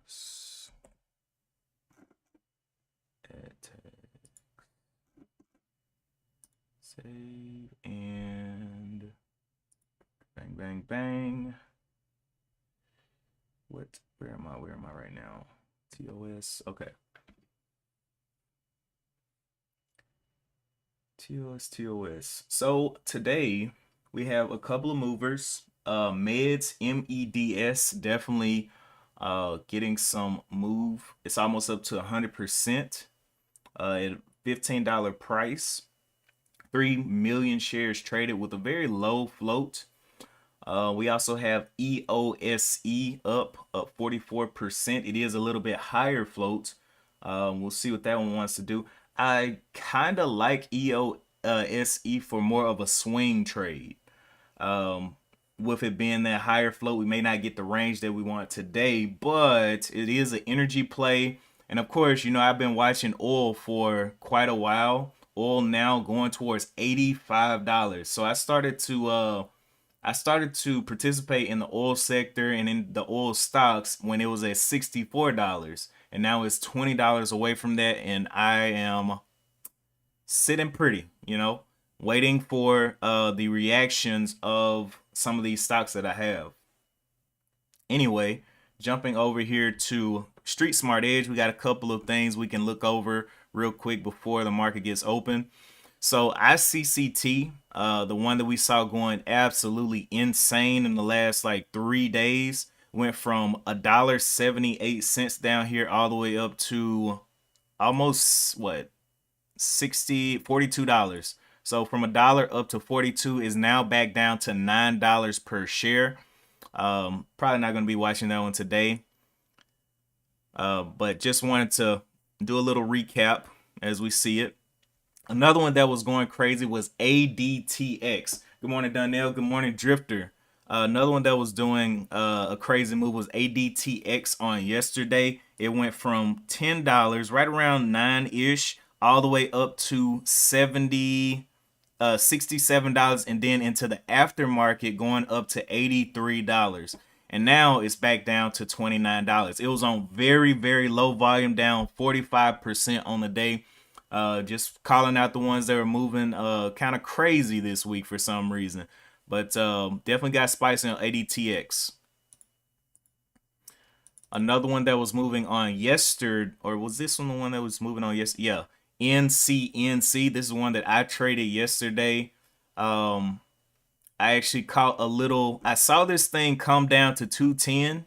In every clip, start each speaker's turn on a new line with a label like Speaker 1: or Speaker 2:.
Speaker 1: Save and bang, bang, bang. What? Where am I? Where am I right now? TOS. Okay. TOS. So today we have a couple of movers. Meds, MEDS, definitely getting some move. It's almost up to 100% at $15 price. 3 million shares traded with a very low float. We also have EOSE up 44%. It is a little bit higher float. We'll see what that one wants to do. I kind of like EOSE for more of a swing trade. With it being that higher float, we may not get the range that we want today, but it is an energy play. And of course, you know, I've been watching oil for quite a while. Oil now going towards $85. So I started to participate in the oil sector and in the oil stocks when it was at $64, and now it's $20 away from that, and I am sitting pretty, you know, waiting for the reactions of some of these stocks that I have. Anyway, jumping over here to Street Smart Edge, we got a couple of things we can look over real quick before the market gets open. So ICCT, the one that we saw going absolutely insane in the last like 3 days, went from $1.78 down here all the way up to almost what, $42. So from $1 up to 42 is now back down to $9 per share. Probably not going to be watching that one today, but just wanted to do a little recap as we see it. Another one that was going crazy was ADTX. Good morning, Donnell. Good morning, Drifter. Another one that was doing a crazy move was ADTX on yesterday. It went from $10, right around 9-ish, all the way up to $67, and then into the aftermarket going up to $83. And now it's back down to $29. It was on very, very low volume, down 45% on the day. Just calling out the ones that were moving kind of crazy this week for some reason. But definitely got spicy on ADTX. Another one that was moving on yesterday, or was this one the one that was moving on yesterday? Yeah, NCNC. This is one that I traded yesterday. I actually caught a little. I saw this thing come down to 210.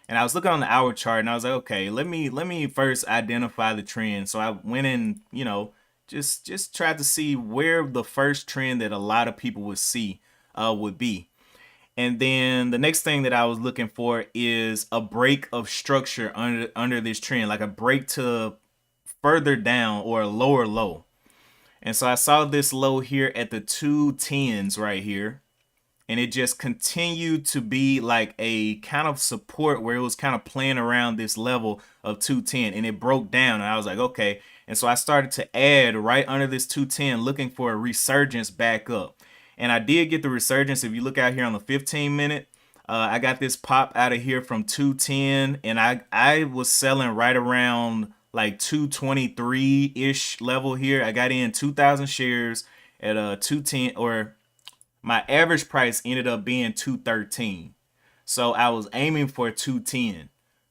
Speaker 1: And I was looking on the hour chart and I was like, okay, let me first identify the trend. So I went in, you know, just tried to see where the first trend that a lot of people would see would be. And then the next thing that I was looking for is a break of structure under this trend, like a break to further down or a lower low. And so I saw this low here at the 210s right here. And it just continued to be like a kind of support where it was kind of playing around this level of 210, and it broke down, and I was like, okay. And so I started to add right under this 210, looking for a resurgence back up. And I did get the resurgence. If you look out here on the 15-minute, I got this pop out of here from 210, and I was selling right around like 223-ish level here. I got in 2,000 shares at 210, or my average price ended up being 213. So I was aiming for 210.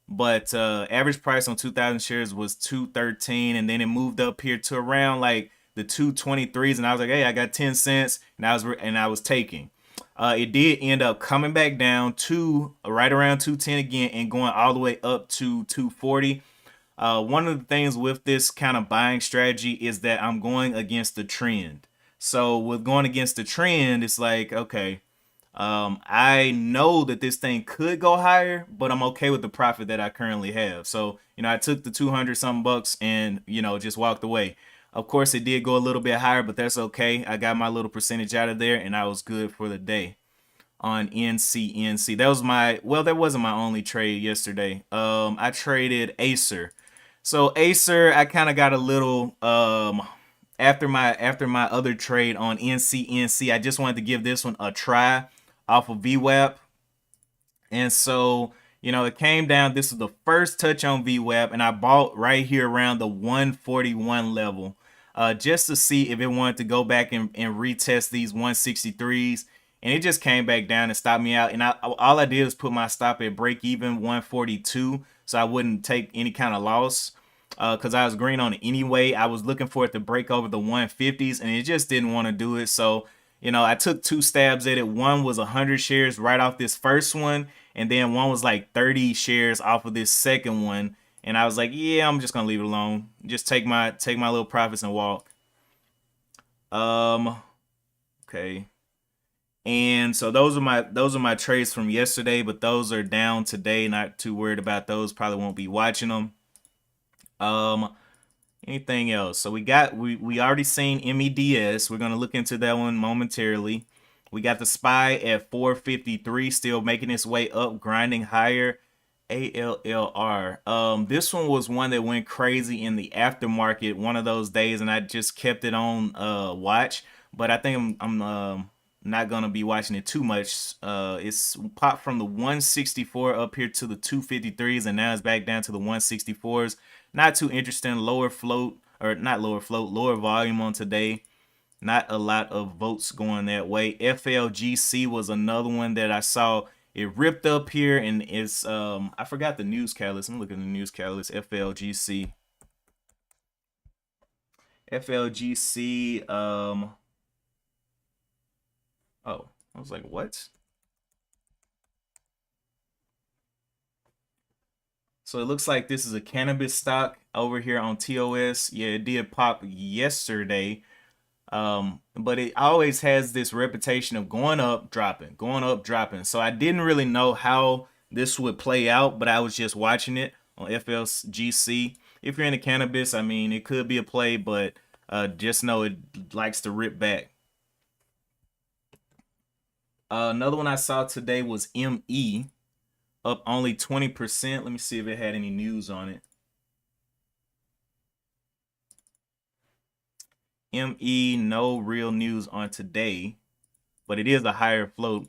Speaker 1: But average price on 2,000 shares was 213, and then it moved up here to around like the 223s, and I was like, hey, I got 10 cents, and I was taking. It did end up coming back down to right around 210 again and going all the way up to 240. One of the things with this kind of buying strategy is that I'm going against the trend. So with going against the trend, it's like, okay, I know that this thing could go higher, but I'm okay with the profit that I currently have. So, you know, I took the 200 something bucks and, you know, just walked away. Of course, it did go a little bit higher, but that's okay. I got my little percentage out of there and I was good for the day on NCNC. That was that wasn't my only trade yesterday. I traded Acer. So Acer, I kind of got a little, after my other trade on NCNC, I just wanted to give this one a try off of VWAP. And so You know, it came down. This was the first touch on VWAP, and I bought right here around the 141 level, just to see if it wanted to go back and retest these 163s. And it just came back down and stopped me out. And all I did was put my stop at break even 142, so I wouldn't take any kind of loss. Because I was green on it anyway. I was looking for it to break over the 150s, and it just didn't want to do it. So, you know, I took two stabs at it. One was 100 shares right off this first one, and then one was like 30 shares off of this second one. And I was like, yeah, I'm just gonna leave it alone. Just take my little profits and walk. Um, okay. And so those are my trades from yesterday, but those are down today. Not too worried about those. Probably won't be watching them. Um, Anything else? So we already seen MEDS. We're gonna look into that one momentarily. We got the SPY at 453, still making its way up, grinding higher. ALLR. This one was one that went crazy in the aftermarket one of those days, and I just kept it on watch. But I think I'm not gonna be watching it too much. It's popped from the 164 up here to the 253s, and now it's back down to the 164s. Not too interesting. Lower float, or not lower float, lower volume on today. Not a lot of votes going that way. FLGC was another one that I saw. It ripped up here, and it's I forgot the news catalyst. I'm looking at the news catalyst. FLGC. FLGC. Oh, I was like, what? So it looks like this is a cannabis stock over here on TOS. Yeah, it did pop yesterday. But it always has this reputation of going up, dropping, going up, dropping. So I didn't really know how this would play out, but I was just watching it on FLGC. If you're into cannabis, I mean, it could be a play, but just know it likes to rip back. Another one I saw today was ME, up only 20%. Let me see if it had any news on it. ME, no real news on today, but it is a higher float.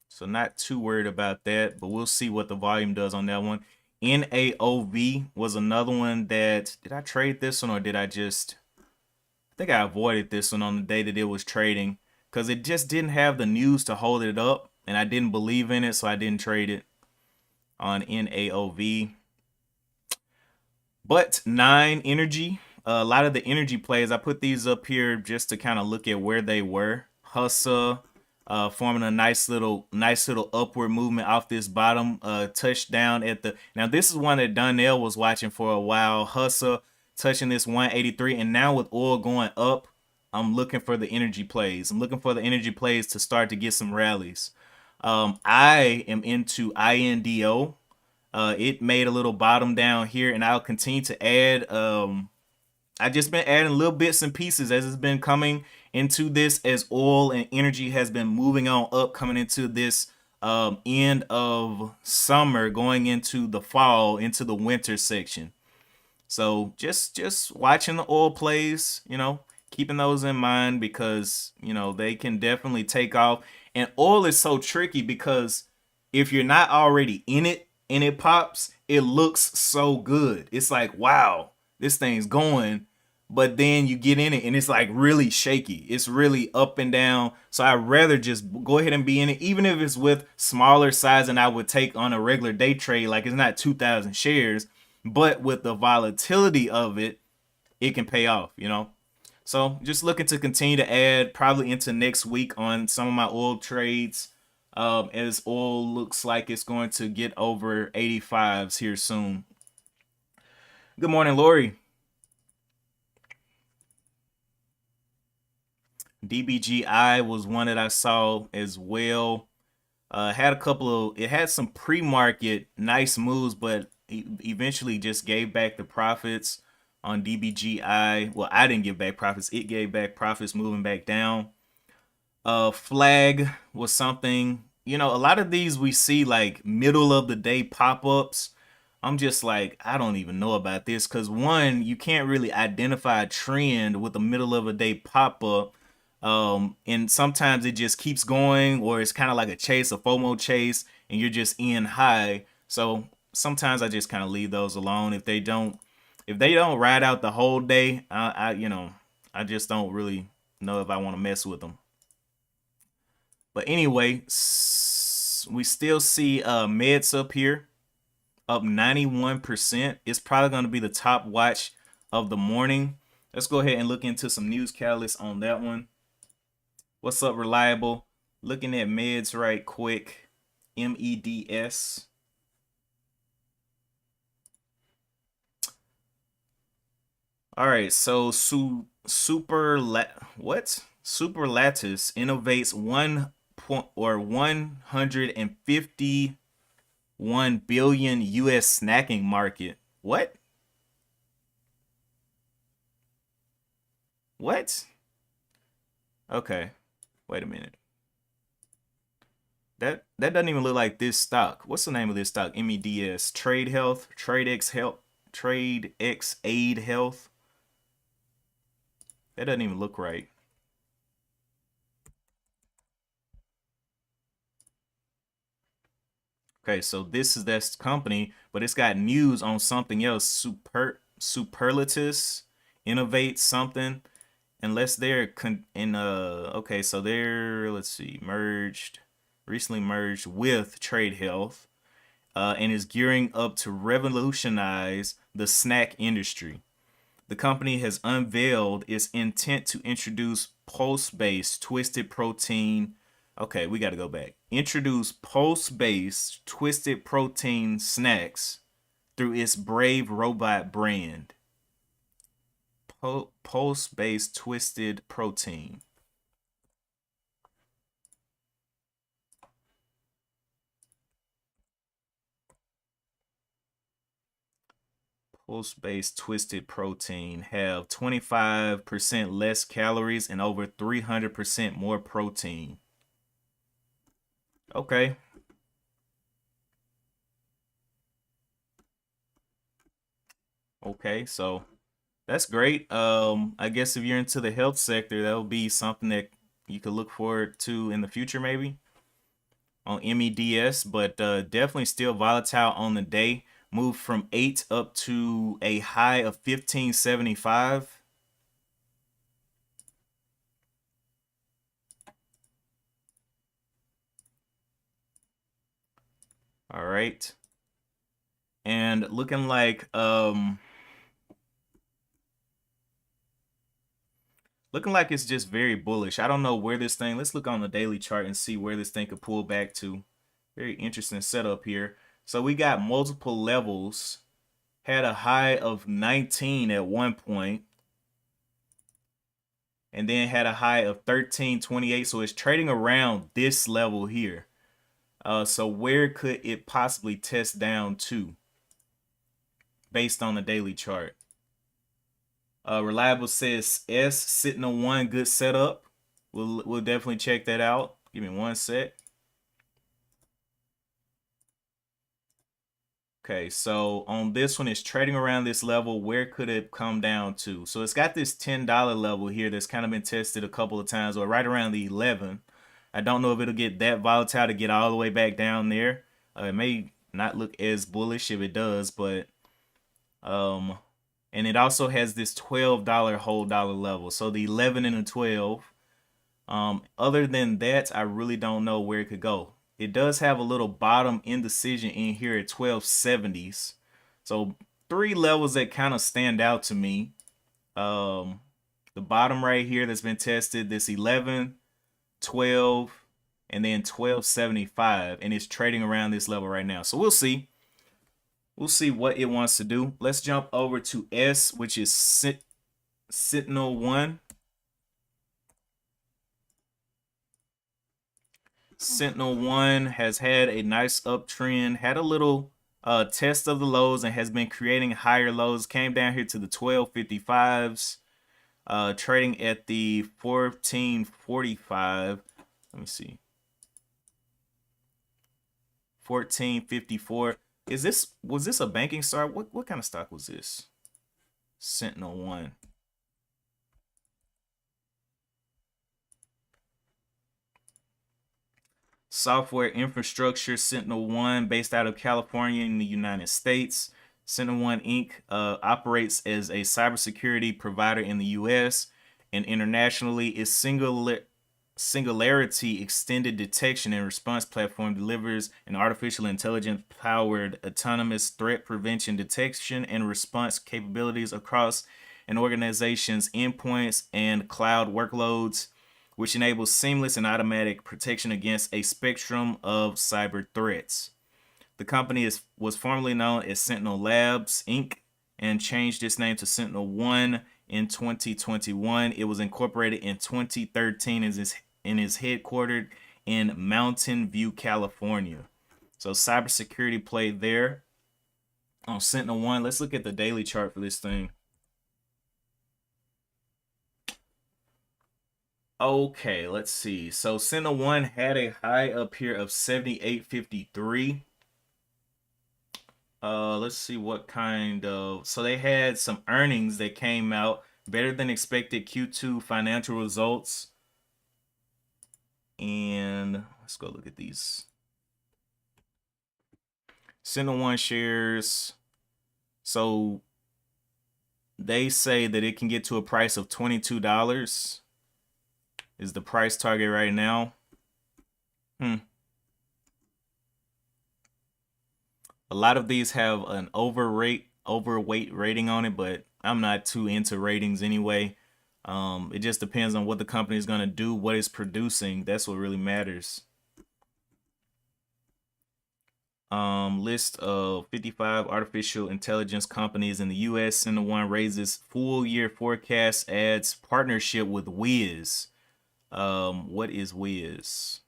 Speaker 1: So not too worried about that, but we'll see what the volume does on that one. NAOV was another one that, did I trade this one or did I just, I think I avoided this one on the day that it was trading because it just didn't have the news to hold it up and I didn't believe in it, so I didn't trade it on NAOV. But 9 energy, a lot of the energy plays, I put these up here just to kind of look at where they were. Hustle, forming a nice little upward movement off this bottom touchdown at the. Now this is one that Donnell was watching for a while. Hustle touching this 183, and now with oil going up, I'm looking for the energy plays. I'm looking for the energy plays to start to get some rallies. I am into INDO. It made a little bottom down here, and I'll continue to add. I just been adding little bits and pieces as it's been coming into this, as oil and energy has been moving on up, coming into this end of summer, going into the fall, into the winter section. So just watching the oil plays, you know, keeping those in mind because, you know, they can definitely take off. And oil is so tricky because if you're not already in it and it pops, it looks so good. It's like, wow, this thing's going. But then you get in it and it's like really shaky. It's really up and down. So I'd rather just go ahead and be in it, even if it's with smaller size than I would take on a regular day trade. Like it's not 2,000 shares, but with the volatility of it, it can pay off, you know? So just looking to continue to add probably into next week on some of my oil trades, as oil looks like it's going to get over 85s here soon. Good morning, Lori. DBGI was one that I saw as well. Had a couple of, it had some pre-market nice moves, but eventually just gave back the profits on DBGI. Well, I didn't give back profits. It gave back profits moving back down. Flag was something, you know, a lot of these we see like middle of the day pop-ups. I'm just like, I don't even know about this because one, you can't really identify a trend with a middle of a day pop-up. And sometimes it just keeps going, or it's kind of like a chase, a FOMO chase, and you're just in high. So sometimes I just kind of leave those alone. If they don't ride out the whole day, I just don't really know if I want to mess with them. But anyway, we still see meds up here, up 91%. It's probably going to be the top watch of the morning. Let's go ahead and look into some news catalysts on that one. What's up, Reliable? Looking at meds right quick. MEDS. All right, so Superlatus innovates 151 billion US snacking market. What? What? Okay. Wait a minute. That doesn't even look like this stock. What's the name of this stock? MEDS. Trade Health, Trade X Aid Health. That doesn't even look right. Okay, so this is that company, but it's got news on something else. Superlatus innovate something. Unless they're okay, so they're, let's see, recently merged with Trade Health, and is gearing up to revolutionize the snack industry. The company has unveiled its intent to introduce pulse-based twisted protein. Okay, we got to go back. Introduce pulse-based twisted protein snacks through its Brave Robot brand. Pulse-based twisted protein. Pulse-based twisted protein have 25% less calories and over 300% more protein. Okay. Okay, so that's great. I guess if you're into the health sector, that'll be something that you could look forward to in the future, maybe on MEDS, but definitely still volatile on the day. Moved from 8 up to a high of 1575. All right. And looking like it's just very bullish. I don't know where this thing, let's look on the daily chart and see where this thing could pull back to. Very interesting setup here. So we got multiple levels. Had a high of 19 at one point, and then had a high of 1328. So it's trading around this level here. So where could it possibly test down to based on the daily chart? Reliable says S sitting on one, good setup. We'll definitely check that out. Give me one sec. Okay, so on this one, it's trading around this level. Where could it come down to? So it's got this $10 level here that's kind of been tested a couple of times, or right around the 11. I don't know if it'll get that volatile to get all the way back down there. It may not look as bullish if it does, but and it also has this $12 whole dollar level. So the 11 and the 12. Other than that, I really don't know where it could go. It does have a little bottom indecision in here at 1270s. So 3 levels that kind of stand out to me. The bottom right here that's been tested, this 11, 12, and then 1275, and it's trading around this level right now. So we'll see. We'll see what it wants to do. Let's jump over to S, which is Sentinel 1. Sentinel 1 has had a nice uptrend, had a little test of the lows, and has been creating higher lows. Came down here to the 1255s, trading at the 1445. Let me see. 1454. Was this a banking stock? What kind of stock was this? Sentinel 1. Software infrastructure, Sentinel-1, based out of California in the United States. Sentinel-1 Inc. Operates as a cybersecurity provider in the U.S. and internationally. Its Singularity Extended Detection and Response platform delivers an artificial intelligence-powered autonomous threat prevention, detection, and response capabilities across an organization's endpoints and cloud workloads, which enables seamless and automatic protection against a spectrum of cyber threats. The company was formerly known as Sentinel Labs Inc. and changed its name to Sentinel-1 in 2021. It was incorporated in 2013 and is headquartered in Mountain View, California. So cybersecurity play there on Sentinel-1. Let's look at the daily chart for this thing. Okay, let's see. So Sentinel-1 had a high up here of 78.53. Let's see what kind of. So they had some earnings that came out better than expected Q2 financial results. And let's go look at these. Sentinel-1 shares. So they say that it can get to a price of $22 is the price target right now. A lot of these have an overweight rating on it, but I'm not too into ratings anyway. It just depends on what the company is going to do, what it's producing. That's what really matters. List of 55 artificial intelligence companies in the U.S. Sentinel-1 raises full year forecast, adds partnership with Wiz. What is Wiz?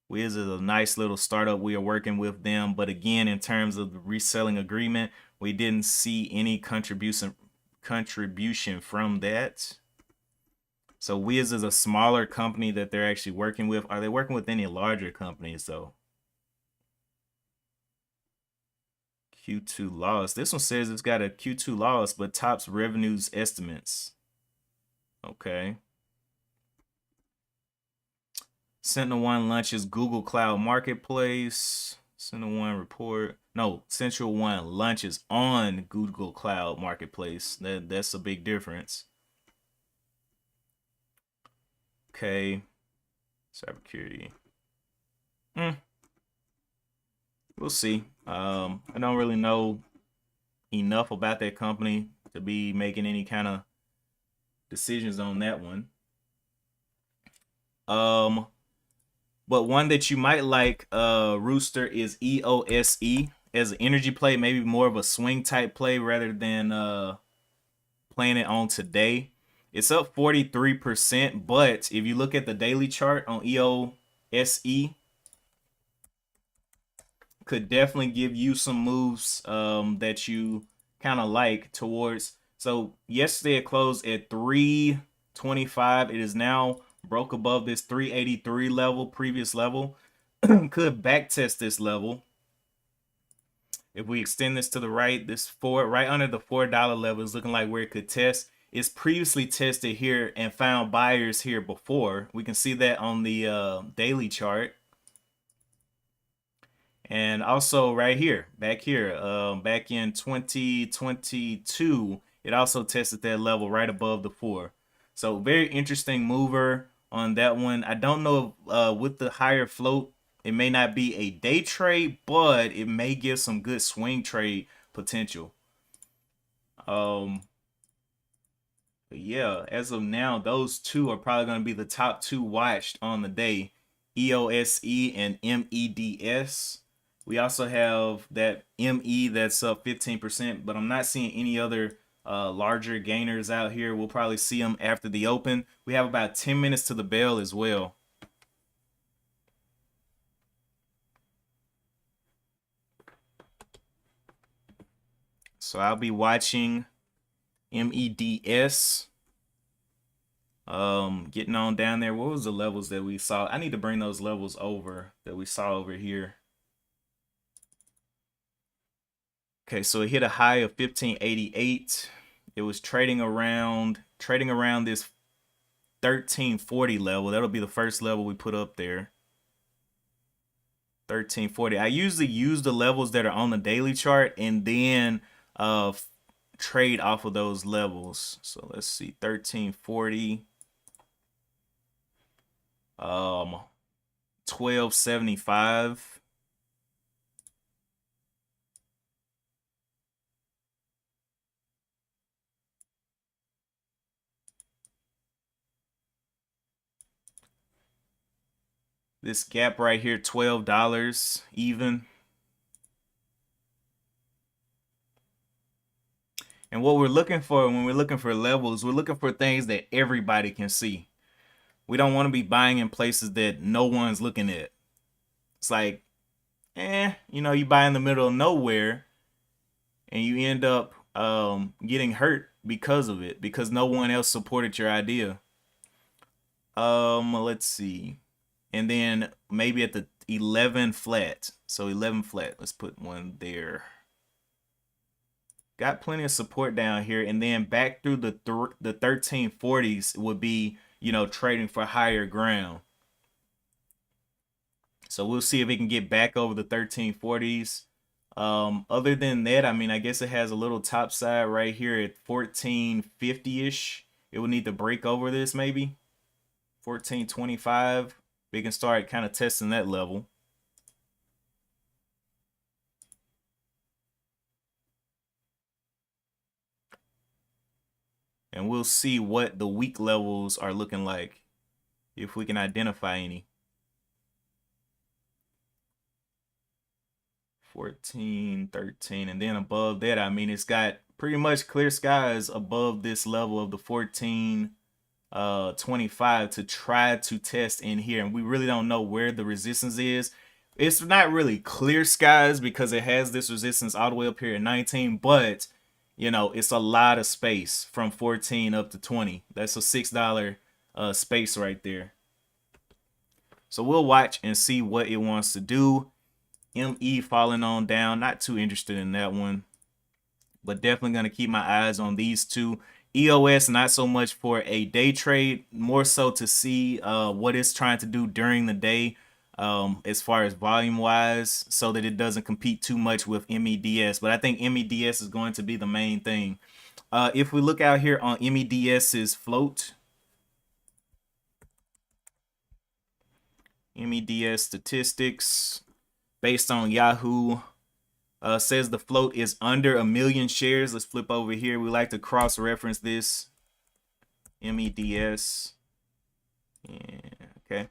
Speaker 1: Wiz is a nice little startup. We are working with them, but again, in terms of the reselling agreement, we didn't see any contribution from that. So Wiz is a smaller company that they're actually working with. Are they working with any larger companies though? Q2 loss. This one says it's got a Q2 loss, but tops revenues estimates. Okay. Sentinel-1 launches Google Cloud Marketplace. Sentinel-1 report. No, Sentinel-1 launches on Google Cloud Marketplace. That's a big difference. Okay. Cybersecurity. We'll see. I don't really know enough about that company to be making any kind of decisions on that one. But one that you might like, Rooster, is EOSE as an energy play, maybe more of a swing type play rather than playing it on today. It's up 43%, but if you look at the daily chart on EOSE, could definitely give you some moves that you kind of like towards. So yesterday it closed at 325. It is now broke above this 383 level, previous level. Could backtest this level. If we extend this to the right, this right under the $4 level is looking like where it could test. It's previously tested here and found buyers here before. We can see that on the daily chart. And also right here, back in 2022, it also tested that level right above the 4. So very interesting mover on that one. I don't know if, with the higher float, it may not be a day trade, but it may give some good swing trade potential. But yeah, as of now, those two are probably going to be the top two watched on the day. EOSE and MEDS. We also have that ME that's up 15%, but I'm not seeing any other larger gainers out here. We'll probably see them after the open. We have about 10 minutes to the bell as well. So I'll be watching MEDS. Getting on down there. What was the levels that we saw? I need to bring those levels over that we saw over here. Okay, so it hit a high of 1588. It was trading around this 1340 level. That'll be the first level we put up there. 1340. I usually use the levels that are on the daily chart and then trade off of those levels. So let's see, 1340, 1275. This gap right here, $12 even. And what we're looking for when we're looking for levels, we're looking for things that everybody can see. We don't want to be buying in places that no one's looking at. It's like, you buy in the middle of nowhere and you end up getting hurt because of it, because no one else supported your idea. Let's see. And then maybe at the 11 flat. So 11 flat. Let's put one there. Got plenty of support down here. And then back through the 1340s would be, trading for higher ground. So we'll see if it can get back over the 1340s. Other than that, I guess it has a little top side right here at 1450-ish. It will need to break over this maybe. 1425. We can start kind of testing that level. And we'll see what the weak levels are looking like, if we can identify any. 14, 13, and then above that, it's got pretty much clear skies above this level of the 1425 to try to test in here. And we really don't know where the resistance is. It's not really clear skies because it has this resistance all the way up here at 19, but it's a lot of space from 14 up to 20. That's a $6 space right there. So we'll watch and see what it wants to do. ME falling on down. Not too interested in that one, but definitely going to keep my eyes on these two. EOS, not so much for a day trade, more so to see what it's trying to do during the day as far as volume wise, so that it doesn't compete too much with MEDS. But I think MEDS is going to be the main thing. If we look out here on MEDS's float, MEDS statistics based on Yahoo says the float is under 1 million shares. Let's flip over here. We like to cross-reference this. MEDS. Yeah, okay.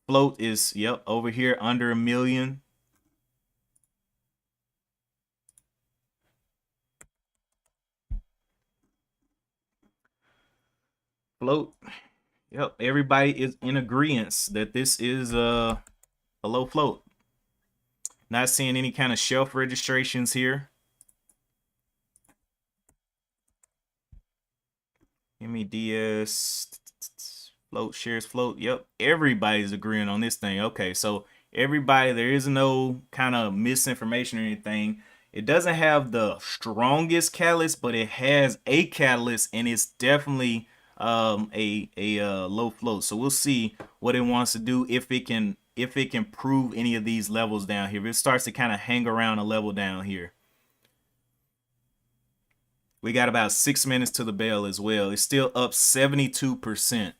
Speaker 1: Float is, over here under 1 million. Float. Everybody is in agreement that this is a low float. Not seeing any kind of shelf registrations here. MEDS float, shares float. Everybody's agreeing on this thing. Okay, so everybody, there is no kind of misinformation or anything. It doesn't have the strongest catalyst, but it has a catalyst, and it's definitely a low float. So we'll see what it wants to do, if it can prove any of these levels down here. If it starts to kind of hang around a level down here. We got about 6 minutes to the bell as well. It's still up 72%.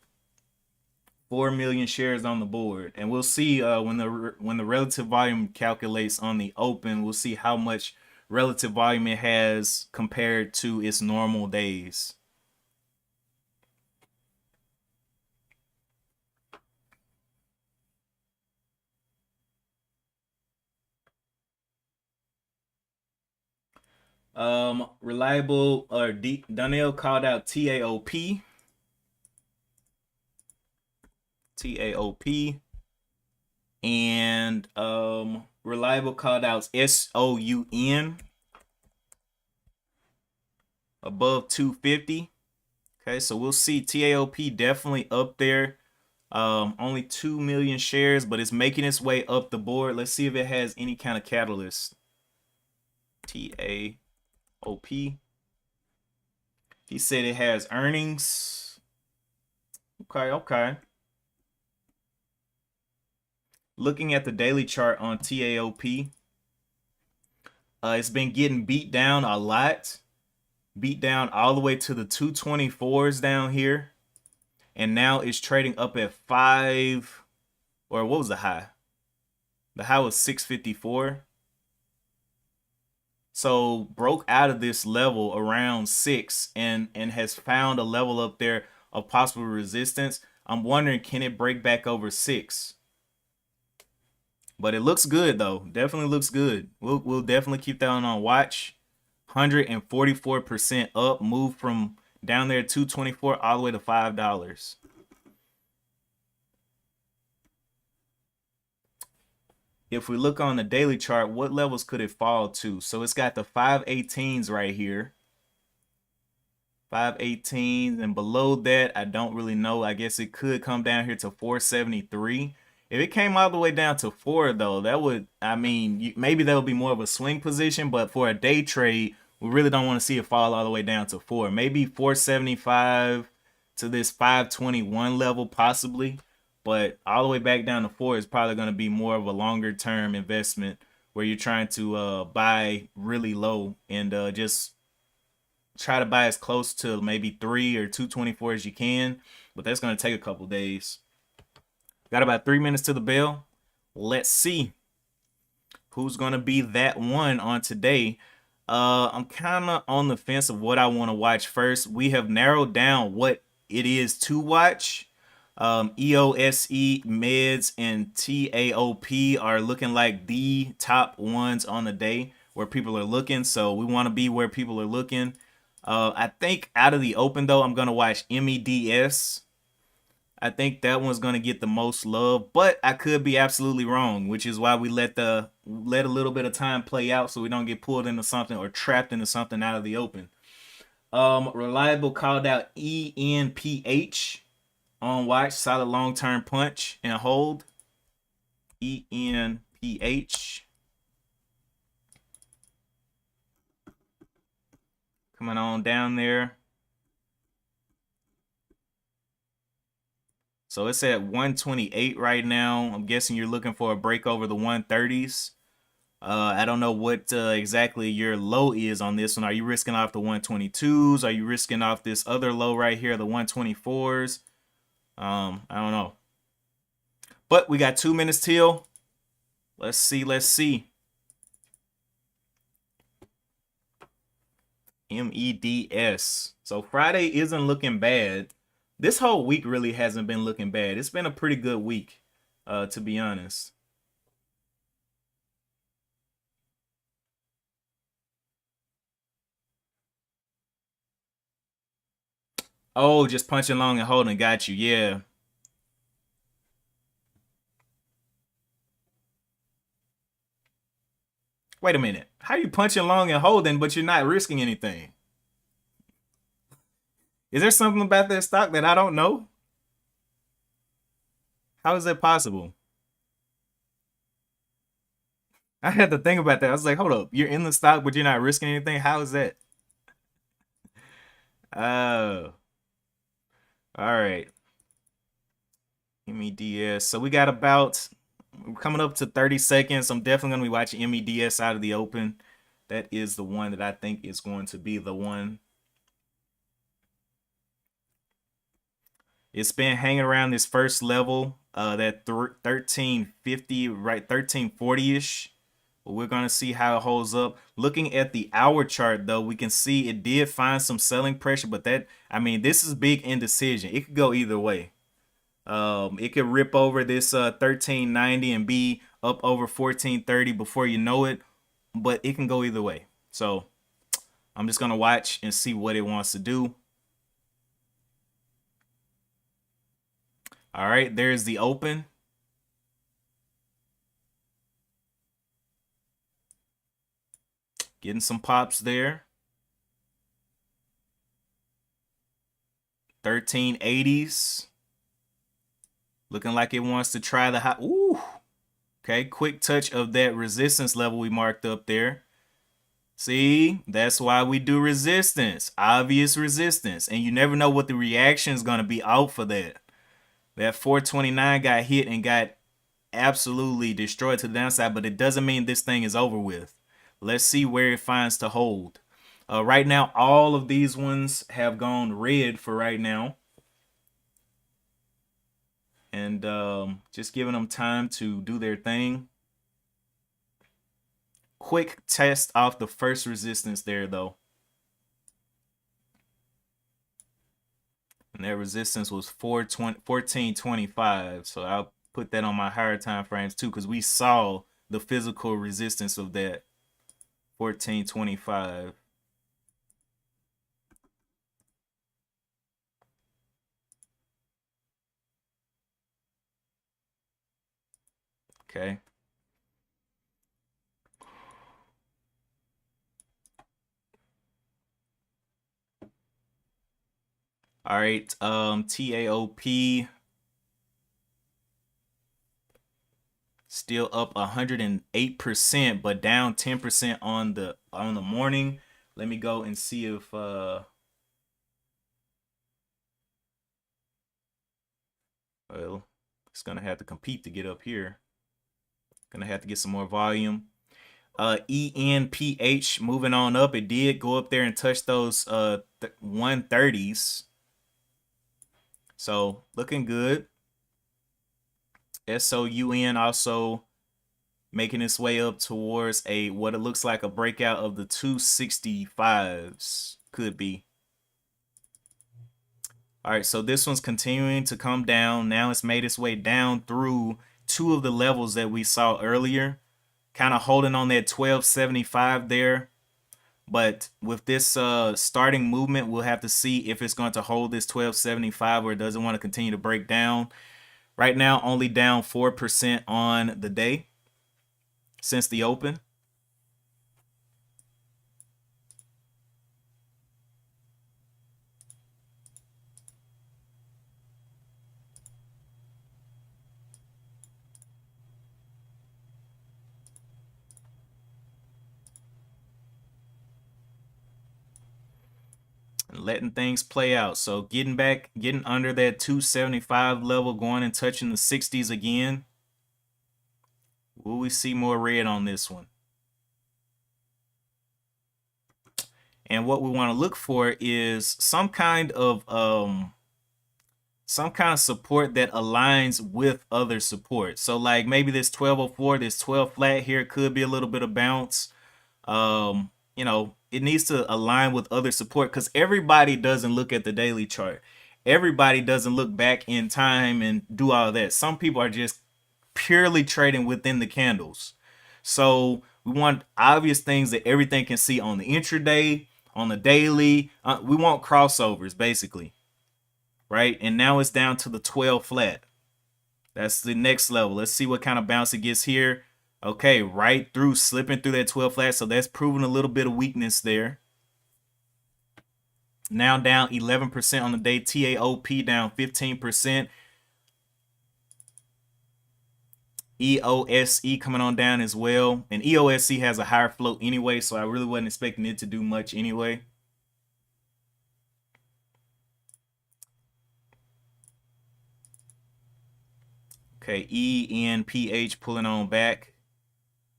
Speaker 1: 4 million shares on the board, and we'll see when the relative volume calculates on the open. We'll see how much relative volume it has compared to its normal days. Reliable, or Donnell called out TAOP. And Reliable called out SOUN above 250. Okay, so we'll see TAOP definitely up there. Only 2 million shares, but it's making its way up the board. Let's see if it has any kind of catalyst. TAOP. He said it has earnings. Okay, okay. Looking at the daily chart on TAOP, it's been getting beat down a lot. Beat down all the way to the 224s down here. And now it's trading up at 5, or what was the high? The high was 654. So broke out of this level around 6 and has found a level up there of possible resistance. I'm wondering, can it break back over 6? But it looks good though. Definitely looks good. We'll definitely keep that on watch. 144% up, moved from down there 224 all the way to $5. If we look on the daily chart, what levels could it fall to? So it's got the 518s right here. 518s, and below that, I don't really know. I guess it could come down here to 473. If it came all the way down to 4, though, that would, I mean, maybe that would be more of a swing position, but for a day trade, we really don't want to see it fall all the way down to 4. Maybe 475 to this 521 level, possibly, but all the way back down to 4 is probably going to be more of a longer term investment where you're trying to buy really low and just try to buy as close to maybe 3 or 224 as you can, but that's going to take a couple days. Got about 3 minutes to the bell. Let's see who's going to be that one on today. I'm kind of on the fence of what I want to watch first. We have narrowed down what it is to watch. EOSE, Meds, and TAOP are looking like the top ones on the day where people are looking. So we want to be where people are looking. I think out of the open, though, I'm going to watch MEDS. I think that one's going to get the most love, but I could be absolutely wrong, which is why we let a little bit of time play out so we don't get pulled into something or trapped into something out of the open. Reliable called out ENPH on watch, solid long-term punch and hold. ENPH. Coming on down there. So it's at 128 right now. I'm guessing you're looking for a break over the 130s. I don't know what exactly your low is on this one. Are you risking off the 122s? Are you risking off this other low right here, the 124s? I don't know. But we got 2 minutes till. Let's see. MEDS. So Friday isn't looking bad. This whole week really hasn't been looking bad. It's been a pretty good week, to be honest. Oh, just punching long and holding. Got you. Yeah. Wait a minute. How are you punching long and holding, but you're not risking anything? Is there something about that stock that I don't know? How is that possible? I had to think about that. I was like, hold up. You're in the stock, but you're not risking anything? How is that? Oh, all right. MEDS. So we got about, we're coming up to 30 seconds. I'm definitely going to be watching MEDS out of the open. That is the one that I think is going to be the one. It's been hanging around this first level, that 1350, right, 1340-ish. But we're going to see how it holds up. Looking at the hour chart, though, we can see it did find some selling pressure, but that, I mean, this is big indecision. It could go either way. It could rip over this 1390 and be up over 1430 before you know it, but it can go either way. So I'm just going to watch and see what it wants to do. All right, there's the open. Getting some pops there. 1380s. Looking like it wants to try the high. Ooh. Okay, quick touch of that resistance level we marked up there. See, that's why we do resistance. Obvious resistance. And you never know what the reaction is going to be out for that. That 429 got hit and got absolutely destroyed to the downside, but it doesn't mean this thing is over with. Let's see where it finds to hold. Right now, all of these ones have gone red for right now. And just giving them time to do their thing. Quick test off the first resistance there, though. And that resistance was 1425. So I'll put that on my higher time frames too, because we saw the physical resistance of that 1425. Okay. All right. TAOP still up 108%, but down 10% on the morning. Let me go and see if well, it's gonna have to compete to get up here. Gonna have to get some more volume. ENPH moving on up. It did go up there and touch those 130s. So looking good. SOUN also making its way up towards what it looks like a breakout of the 265s. Could be. All right, so this one's continuing to come down. Now it's made its way down through two of the levels that we saw earlier, kind of holding on that 1275 there. But with this starting movement, we'll have to see if it's going to hold this 1275 or does it want to continue to break down. Right now, only down 4% on the day since the open. And letting things play out. So getting under that 275 level, going and touching the 60s again. Will we see more red on this one? And what we want to look for is some kind of support that aligns with other support. So like maybe this 1204, this 12 flat here could be a little bit of bounce. You know, it needs to align with other support because everybody doesn't look at the daily chart. Everybody doesn't look back in time and do all of that. Some people are just purely trading within the candles. So we want obvious things that everything can see on the intraday, on the daily. We want crossovers basically, right? And now it's down to the 12 flat. That's the next level. Let's see what kind of bounce it gets here. Okay, right through, slipping through that 12 flat. So that's proving a little bit of weakness there. Now down 11% on the day. TAOP down 15%. EOSE coming on down as well. And EOSE has a higher float anyway, so I really wasn't expecting it to do much anyway. Okay, ENPH pulling on back.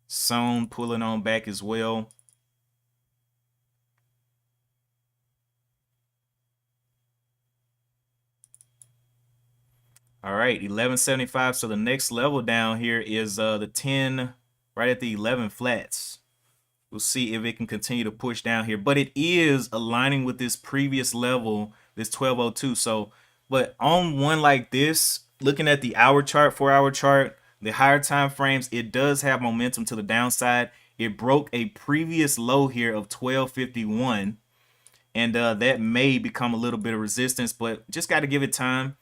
Speaker 1: SON pulling on back as well. All right, 1175. So the next level down here is the 10, right at the 11 flats. We'll see if it can continue to push down here. But it is aligning with this previous level, this 1202. So, but on one like this, looking at the hour chart, 4-hour chart, the higher time frames, it does have momentum to the downside. It broke a previous low here of 1251. And that may become a little bit of resistance, but just got to give it time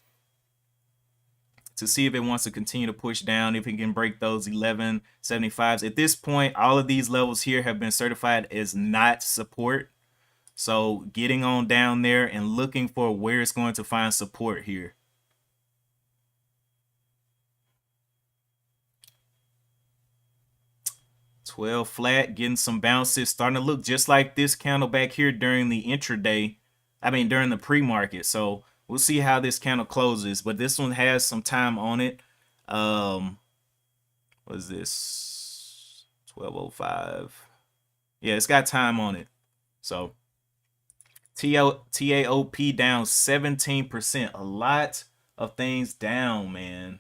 Speaker 1: to see if it wants to continue to push down, if it can break those 1175s. At this point, all of these levels here have been certified as not support. So getting on down there and looking for where it's going to find support here. $12 flat, getting some bounces, starting to look just like this candle back here during the intraday. I mean, during the pre-market. So We'll see how this candle closes, but this one has some time on it. What is this? 12:05. Yeah, it's got time on it. So TAOP down 17%. A lot of things down, man.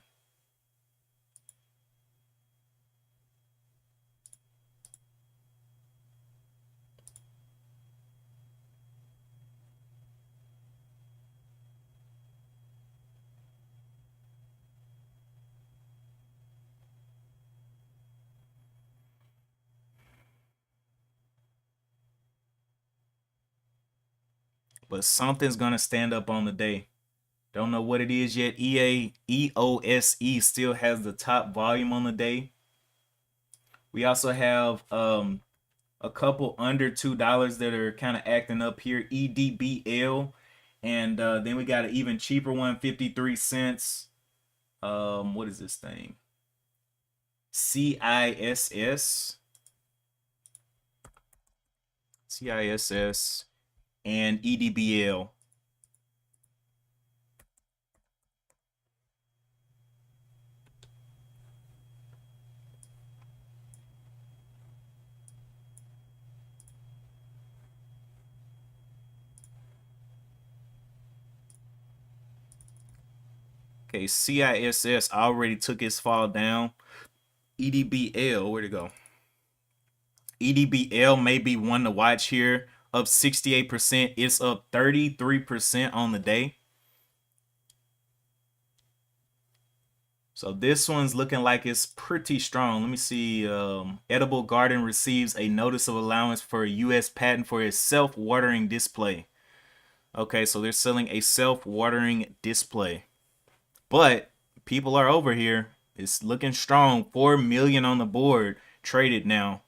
Speaker 1: But something's gonna stand up on the day. Don't know what it is yet. EOSE still has the top volume on the day. We also have a couple under $2 that are kind of acting up here. EDBL, and then we got an even cheaper one, 53 cents. What is this thing? CISS, and EDBL. Okay, CISS already took its fall down. EDBL, where'd it go? EDBL may be one to watch here, up 68%. It's up 33% on the day. So this one's looking like it's pretty strong. Let me see. Edible Garden receives a notice of allowance for a U.S. patent for its self-watering display. Okay, so they're selling a self-watering display. But people are over here. It's looking strong. 4 million on the board traded now.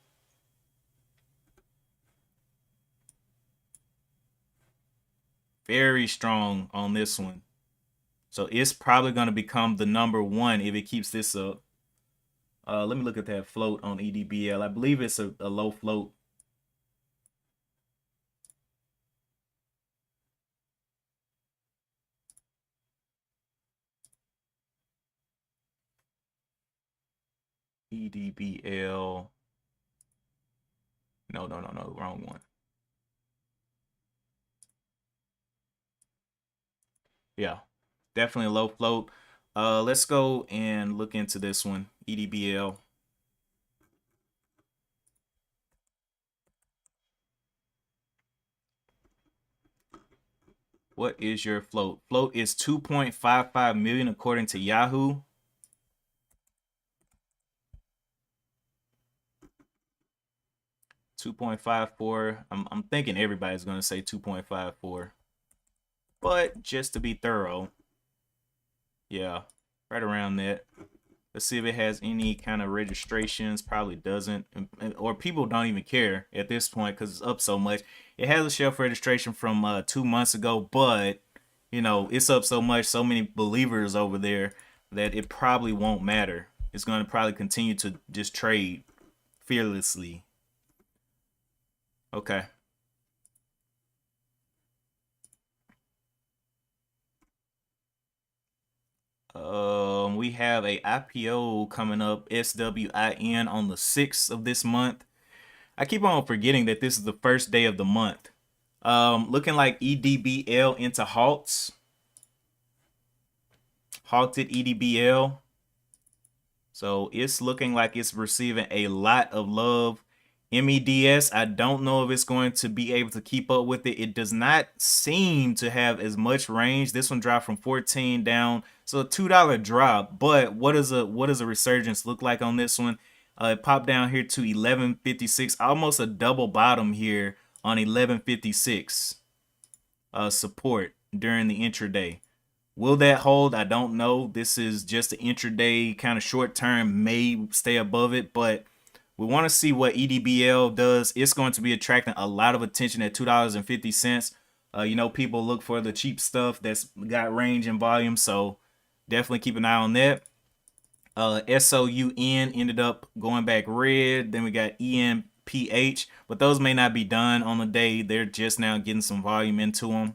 Speaker 1: Very strong on this one. So it's probably going to become the number one if it keeps this up. Let me look at that float on EDBL. I believe it's a low float. EDBL. No, wrong one. Yeah, definitely a low float. Let's go and look into this one, EDBL. What is your float? Float is 2.55 million according to Yahoo. $2.54. I'm thinking everybody's gonna say 2.54. But just to be thorough, yeah, right around that. Let's see if it has any kind of registrations. Probably doesn't, or people don't even care at this point because it's up so much. It has a shelf registration from 2 months ago, but you know it's up so much, so many believers over there that it probably won't matter. It's going to probably continue to just trade fearlessly. Okay. We have a IPO coming up, SWIN, on the 6th of this month. I keep on forgetting that this is the first day of the month. Looking like EDBL into halts. Halted EDBL. So it's looking like it's receiving a lot of love. MEDS, I don't know if it's going to be able to keep up with it. It does not seem to have as much range. This one dropped from 14 down, so a $2 drop. But what does a resurgence look like on this one? It popped down here to 1156, almost a double bottom here on 1156 support during the intraday. Will that hold? I don't know. This is just an intraday kind of short term, may stay above it, but we want to see what EDBL does. It's going to be attracting a lot of attention at $2.50. You know, people look for the cheap stuff that's got range and volume, so definitely keep an eye on that. SOUN ended up going back red. Then we got EMPH, but those may not be done on the day. They're just now getting some volume into them.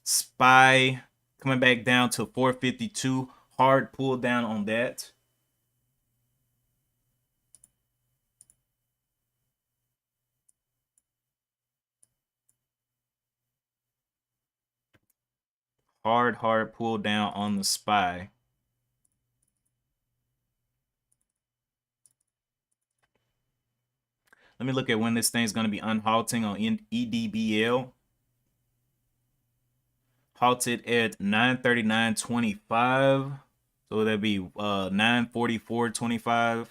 Speaker 1: SPY coming back down to 452. Hard pull down on that. Hard pull down on the SPY. Let me look at when this thing's going to be unhalting on EDBL. Halted at 939.25. So that'd be 944.25.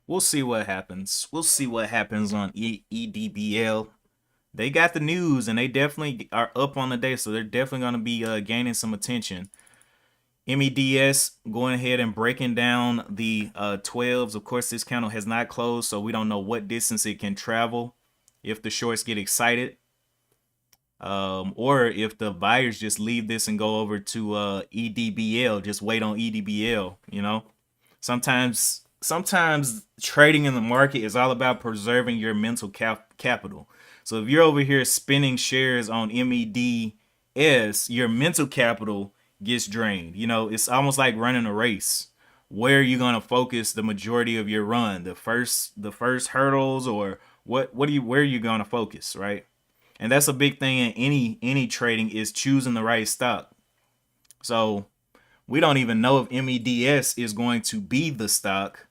Speaker 1: We'll see what happens. We'll see what happens on EDBL. They got the news and they definitely are up on the day, so they're definitely going to be gaining some attention. MEDS going ahead and breaking down the 12s. Of course, this candle has not closed, so we don't know what distance it can travel if the shorts get excited. Or if the buyers just leave this and go over to EDBL, just wait on EDBL, you know. Sometimes trading in the market is all about preserving your mental capital. So if you're over here spinning shares on MEDS, your mental capital gets drained. You know, it's almost like running a race. Where are you going to focus the majority of your run? The first hurdles, or where are you going to focus, right? And that's a big thing in any trading, is choosing the right stock. So we don't even know if MEDS is going to be the stock.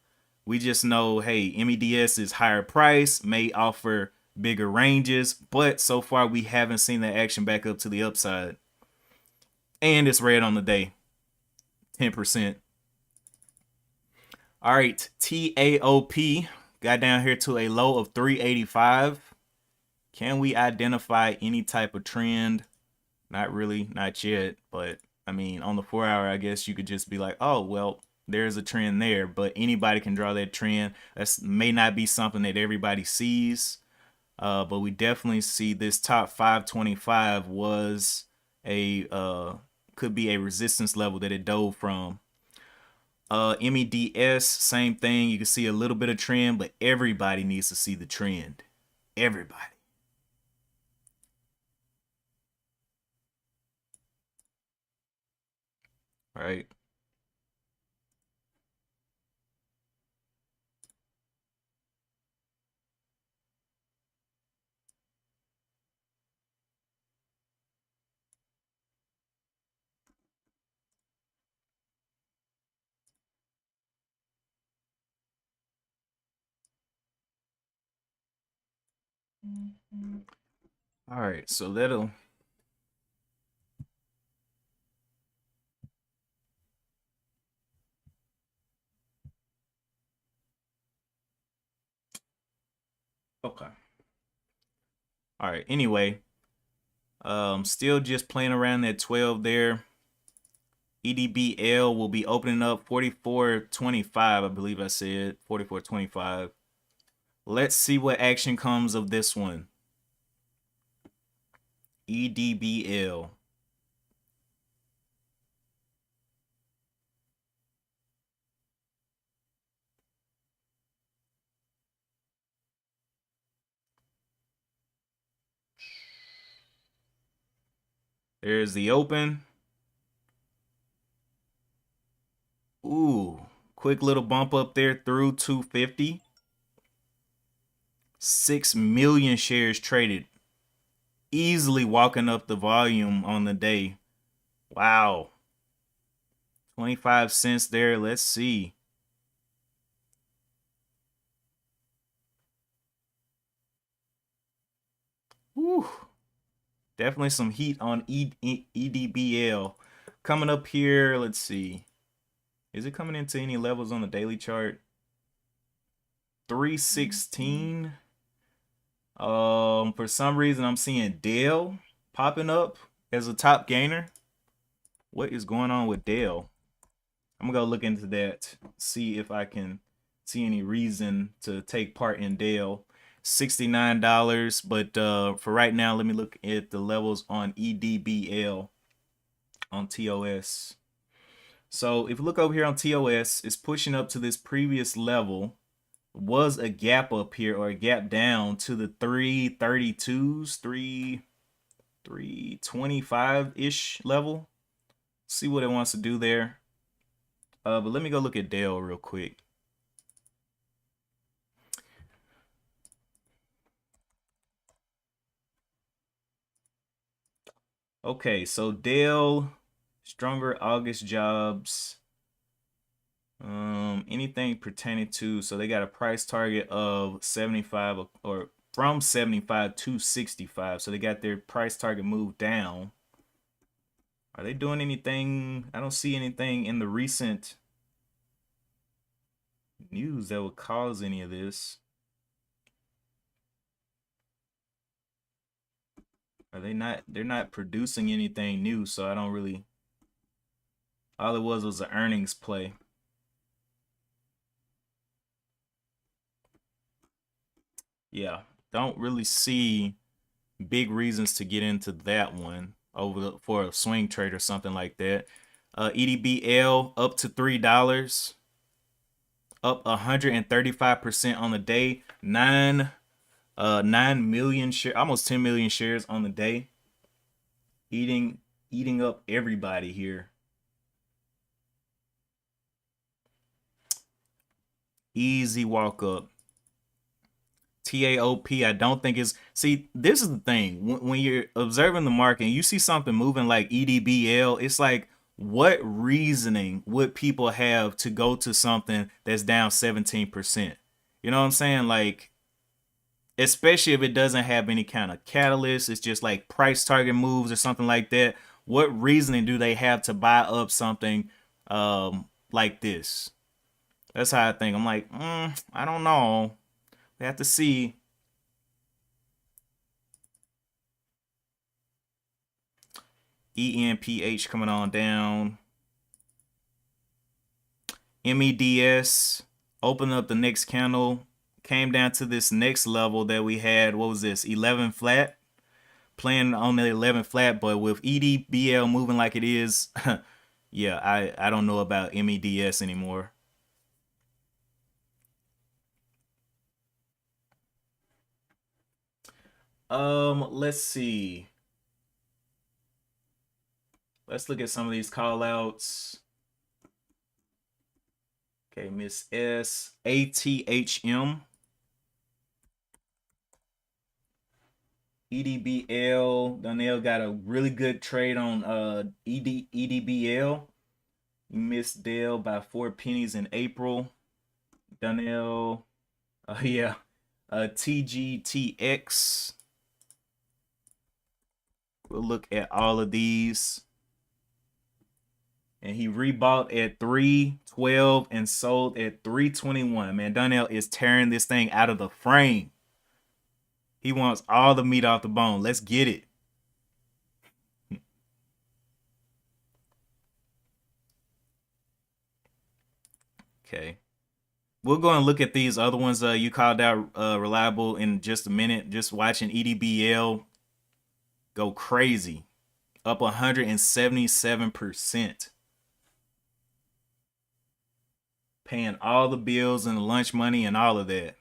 Speaker 1: We just know, hey, MEDS is higher price, may offer bigger ranges, but so far we haven't seen that action back up to the upside. And it's red on the day, 10%. All right, TAOP got down here to a low of 385. Can we identify any type of trend? Not really, not yet. But I mean, on the 4-hour, I guess you could just be like, oh, well, there's a trend there. But anybody can draw that trend. That may not be something that everybody sees. But we definitely see this top 525 was could be a resistance level that it dove from. MEDS, same thing. You can see a little bit of trend, but everybody needs to see the trend. Everybody. Right. All right, so that'll okay. All right. Anyway, still just playing around that 12 there. EDBL will be opening up 44.25, I believe I said 44.25. Let's see what action comes of this one. EDBL. There's the open. Ooh, quick little bump up there through 250. 6 million shares traded. Easily walking up the volume on the day. Wow. 25 cents there. Let's see. Woo. Definitely some heat on EDBL. Coming up here, let's see. Is it coming into any levels on the daily chart? 316. For some reason, I'm seeing Dell popping up as a top gainer. What is going on with Dell? I'm gonna go look into that, see if I can see any reason to take part in Dell. $69, but for right now, let me look at the levels on EDBL. on TOS. So if you look over here on TOS, it's pushing up to this previous level. Was a gap up here, or a gap down to the 332s, 325-ish level. See what it wants to do there. But let me go look at Dell real quick. Okay, so Dell, stronger August jobs. Anything pertaining to, so they got a price target of 75, or from 75 to 65. So they got their price target moved down. Are they doing anything? I don't see anything in the recent news that would cause any of this. Are they not? They're not producing anything new, so I don't really. All it was an earnings play. Yeah, don't really see big reasons to get into that one for a swing trade or something like that. EDBL up to $3, up 135% on the day. 9 million share, almost 10 million shares on the day. Eating up everybody here. Easy walk up. TAOP, I don't think is. See, this is the thing. When you're observing the market and you see something moving like EDBL, it's like, what reasoning would people have to go to something that's down 17%? You know what I'm saying? Like, especially if it doesn't have any kind of catalyst, it's just like price target moves or something like that. What reasoning do they have to buy up something like this? That's how I think. I'm like, I don't know. We have to see. ENPH coming on down. MEDS opened up the next candle, came down to this next level that we had. What was this? 11 flat. Playing on the 11 flat, but with EDBL moving like it is, yeah, I don't know about MEDS anymore. Let's see. Let's look at some of these call outs. Okay, Miss S, ATHM, EDBL. Donnell got a really good trade on EDBL. You missed Dell by 4 pennies in April. Donnell, yeah, TGTX. We'll look at all of these. And he rebought at 312 and sold at 321. Man, Donnell is tearing this thing out of the frame. He wants all the meat off the bone. Let's get it. Okay. We'll go and look at these other ones you called out reliable in just a minute. Just watching EDBL go crazy. Up 177%. Paying all the bills and the lunch money and all of that.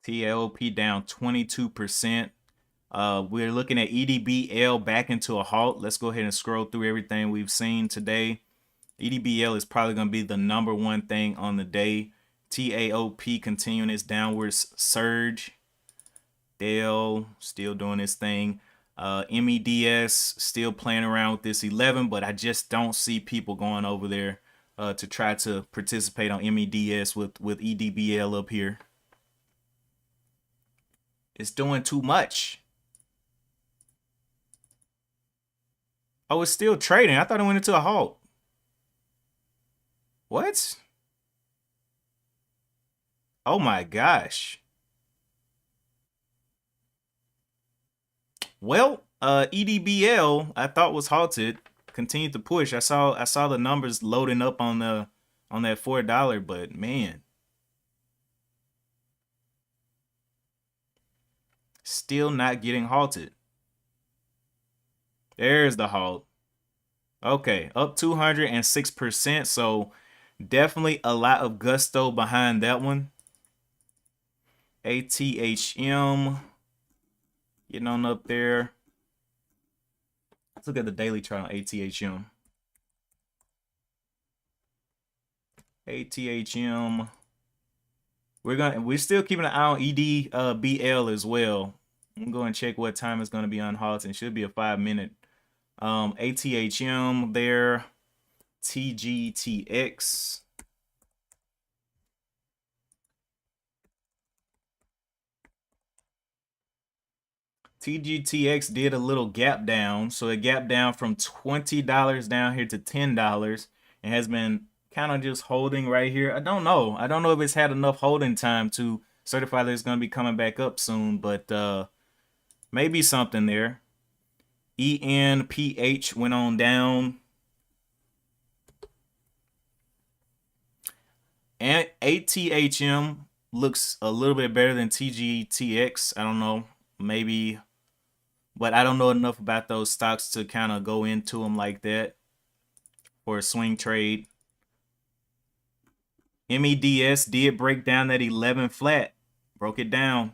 Speaker 1: TLP down 22%. We're looking at EDBL back into a halt. Let's go ahead and scroll through everything we've seen today. EDBL is probably going to be the number one thing on the day. TAOP continuing its downward surge. Dell still doing its thing. MEDS still playing around with this 11, but I just don't see people going over there to try to participate on MEDS with EDBL up here. It's doing too much. Oh, it's still trading. I thought it went into a halt. What? Oh my gosh. Well, EDBL I thought was halted. Continued to push. I saw the numbers loading up on that $4, but man, still not getting halted. There's the halt. Okay, up 206%. So definitely a lot of gusto behind that one. ATHM getting on up there. Let's look at the daily chart on ATHM. ATHM. We're still keeping an eye on EDBL as well. I'm going to check what time it's going to be on halts, and it should be a 5-minute. ATHM there. TGTX. TGTX did a little gap down. So it gapped down from $20 down here to $10 and has been kind of just holding right here. I don't know. I don't know if it's had enough holding time to certify that it's going to be coming back up soon, but maybe something there. ENPH went on down. And ATHM looks a little bit better than TGTX. I don't know. Maybe, but I don't know enough about those stocks to kind of go into them like that for a swing trade. MEDS did break down that 11 flat, broke it down.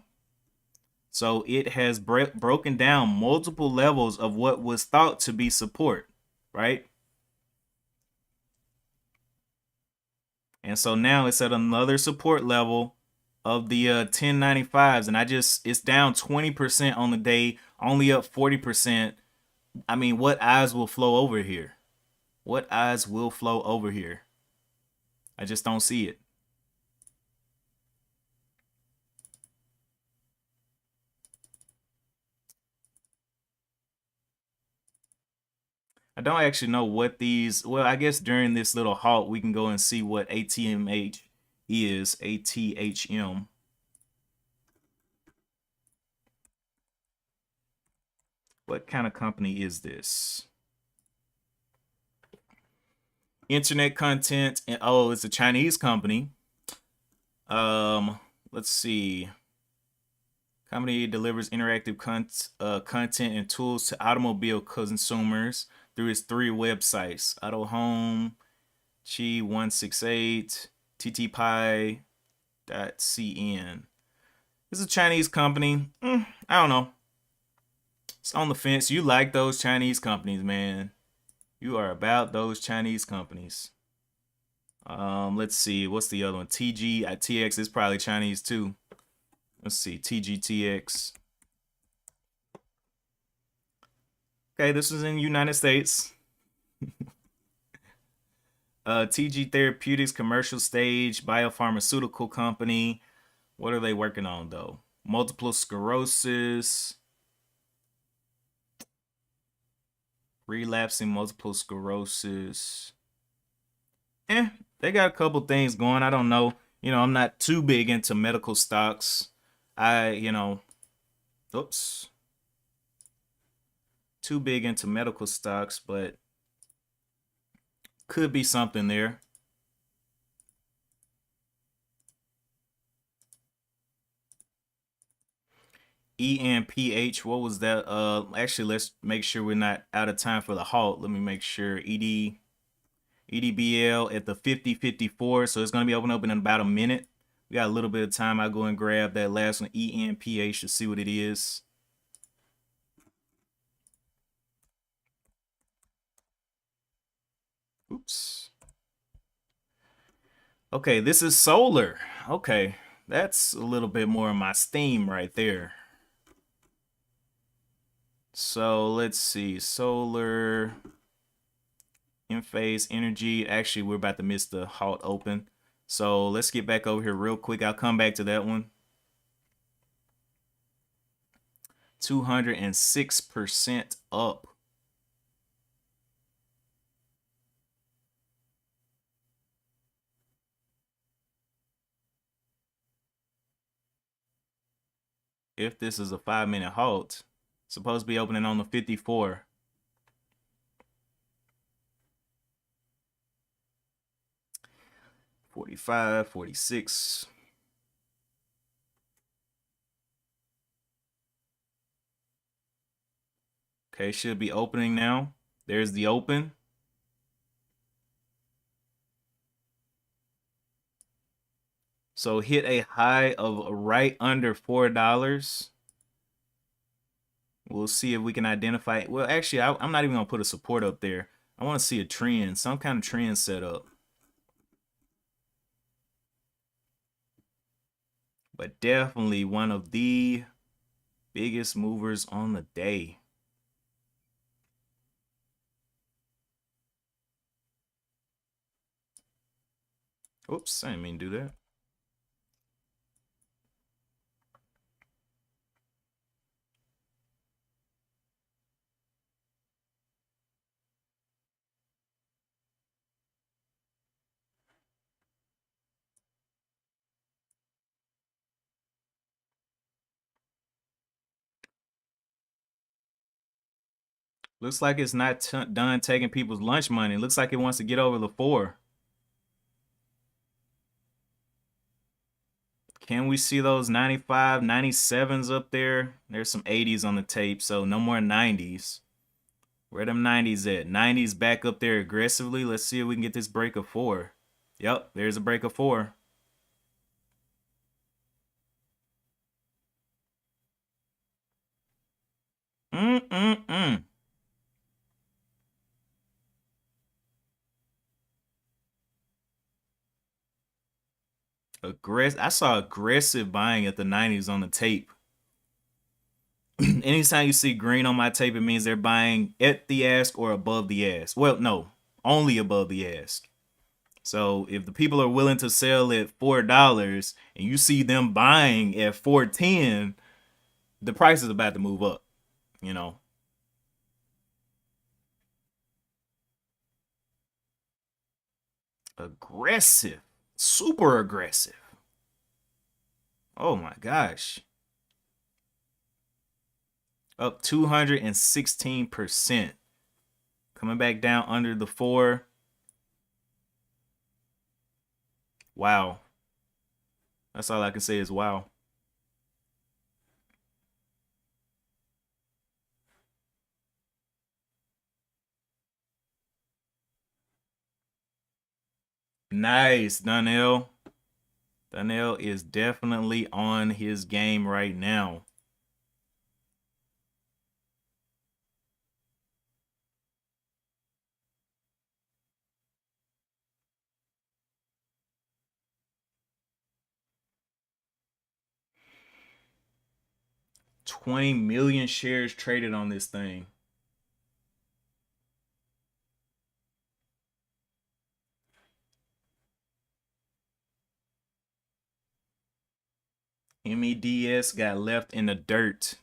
Speaker 1: So it has broken down multiple levels of what was thought to be support, right? And so now it's at another support level of the 1095s, and it's down 20% on the day, only up 40%. I mean, what eyes will flow over here? What eyes will flow over here? I just don't see it. I don't actually know what these, well, I guess during this little halt, we can go and see what ATMH is, ATHM. What kind of company is this? Internet content, and oh, it's a Chinese company. Let's see. Company delivers interactive content and tools to automobile consumers through its 3 websites: Auto Home, Chi168, TTPie.cn. It's a Chinese company. I don't know. It's on the fence. You like those Chinese companies, man. You are about those Chinese companies. Let's see. What's the other one? TX is probably Chinese too. Let's see. TGTX. Okay, this is in the United States. TG Therapeutics, commercial stage, biopharmaceutical company. What are they working on though? Multiple sclerosis, relapsing multiple sclerosis. They got a couple things going. I don't know. I'm not too big into medical stocks. Oops. Too big into medical stocks, but could be something there. ENPH, what was that? Actually, let's make sure we're not out of time for the halt. Let me make sure. EDBL at the 5054, so it's going to be open up in about a minute. We got a little bit of time. I'll go and grab that last one, ENPH, to see what it is. Oops. Okay, this is solar. Okay, that's a little bit more of my steam right there. So let's see, solar, in-phase energy. Actually, we're about to miss the halt open. So let's get back over here real quick. I'll come back to that one. 206% up. if this is a 5-minute halt. Supposed to be opening on the 54. $45, $46. Okay, should be opening now. There's the open. So hit a high of right under $4. We'll see if we can identify it. Well, actually, I'm not even going to put a support up there. I want to see a trend, some kind of trend set up. But definitely one of the biggest movers on the day. Oops, I didn't mean to do that. Looks like it's not done taking people's lunch money. Looks like it wants to get over the 4. Can we see those 95, 97s up there? There's some 80s on the tape, so no more 90s. Where them 90s at? 90s back up there aggressively. Let's see if we can get this break of 4. Yep, there's a break of 4. Mm-mm-mm. I saw aggressive buying at the 90s on the tape. Anytime you see green on my tape, it means they're buying at the ask or above the ask. Well, no, only above the ask. So if the people are willing to sell at $4 and you see them buying at $4.10, the price is about to move up, you know. Aggressive, super aggressive. Oh my gosh. Up 216%. Coming back down under the 4. Wow. That's all I can say is wow. Nice, Donnell. Donnell is definitely on his game right now. $20 million shares traded on this thing. MEDS got left in the dirt.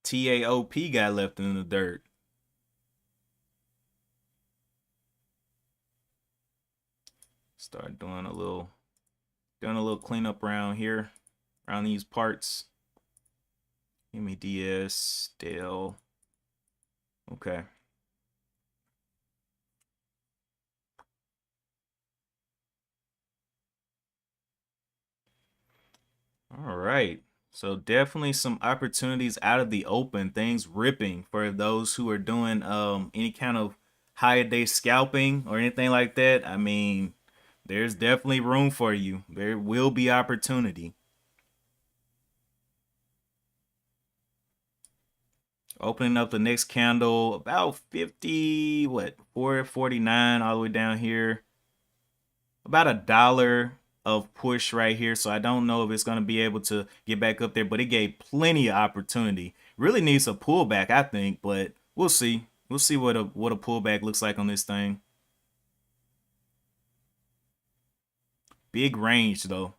Speaker 1: TAOP got left in the dirt. Start doing a little cleanup around here, around these parts. MEDS, Dell. Okay. All right. So definitely some opportunities out of the open, things ripping for those who are doing any kind of high day scalping or anything like that. I mean, there's definitely room for you. There will be opportunity. Opening up the next candle about 50, what, 449 all the way down here. About $1 of push right here. So I don't know if it's going to be able to get back up there, but it gave plenty of opportunity. Really needs a pullback, I think, but we'll see. We'll see what a pullback looks like on this thing. Big range though.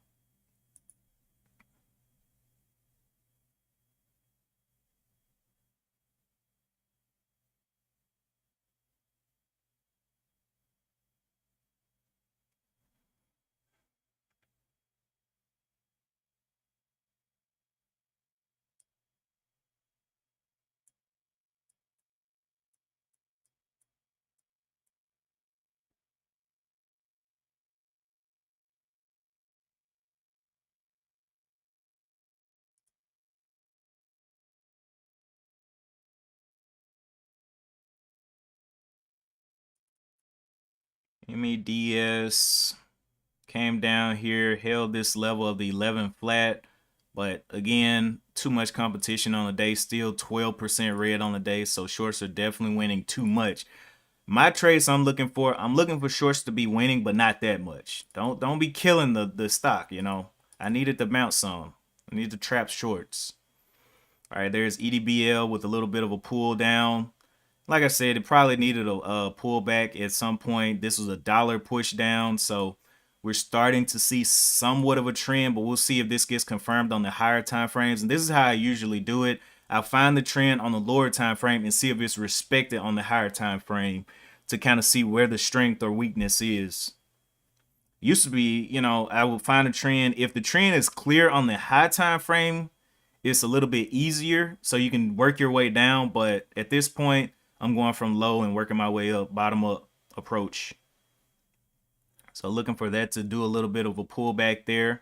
Speaker 1: MEDS came down here, held this level of the 11 flat, but again, too much competition on the day, still 12% red on the day, so shorts are definitely winning too much. My trades I'm looking for shorts to be winning, but not that much. Don't be killing the stock, you know. I needed to bounce some. I need to trap shorts. All right, there's EDBL with a little bit of a pull down. Like I said, it probably needed a pullback at some point. This was a dollar push down, so we're starting to see somewhat of a trend, but we'll see if this gets confirmed on the higher time frames. And this is how I usually do it. I find the trend on the lower time frame and see if it's respected on the higher time frame to kind of see where the strength or weakness is. Used to be, you know, I would find a trend. If the trend is clear on the high time frame, it's a little bit easier, so you can work your way down. But at this point, I'm going from low and working my way up, bottom up approach. So looking for that to do a little bit of a pullback there.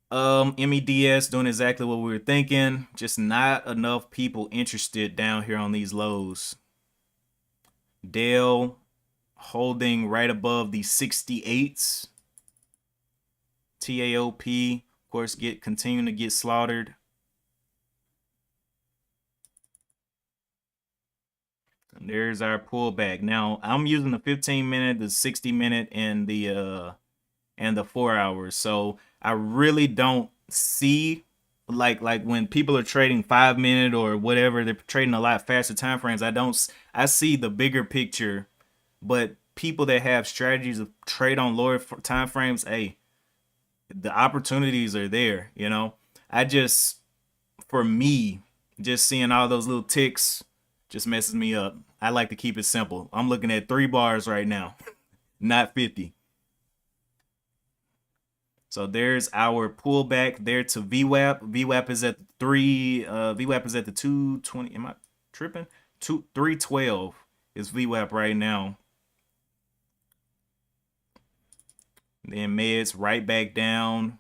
Speaker 1: MEDS doing exactly what we were thinking. Just not enough people interested down here on these lows. Dell holding right above the 68s. TAOP, of course, continuing to get slaughtered. And there's our pullback. Now I'm using the 15-minute, the 60-minute, and the 4 hours. So I really don't see like when people are trading 5-minute or whatever, they're trading a lot faster time frames. I see the bigger picture, but people that have strategies of trade on lower time frames, hey, the opportunities are there, you know. For me, just seeing all those little ticks just messes me up. I like to keep it simple. I'm looking at 3 bars right now, not 50. So there's our pullback there to VWAP. VWAP is at 3. VWAP is at the 220. Am I tripping? 312 is VWAP right now. Then meds right back down.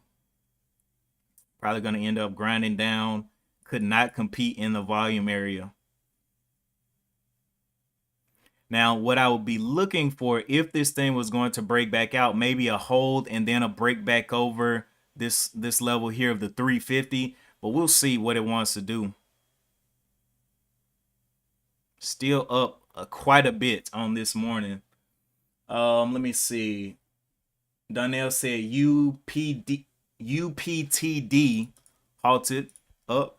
Speaker 1: Probably going to end up grinding down. Could not compete in the volume area. Now, what I would be looking for if this thing was going to break back out, maybe a hold and then a break back over this level here of the 350, but we'll see what it wants to do. Still up quite a bit on this morning. Let me see. Donnell said UPTD halted up.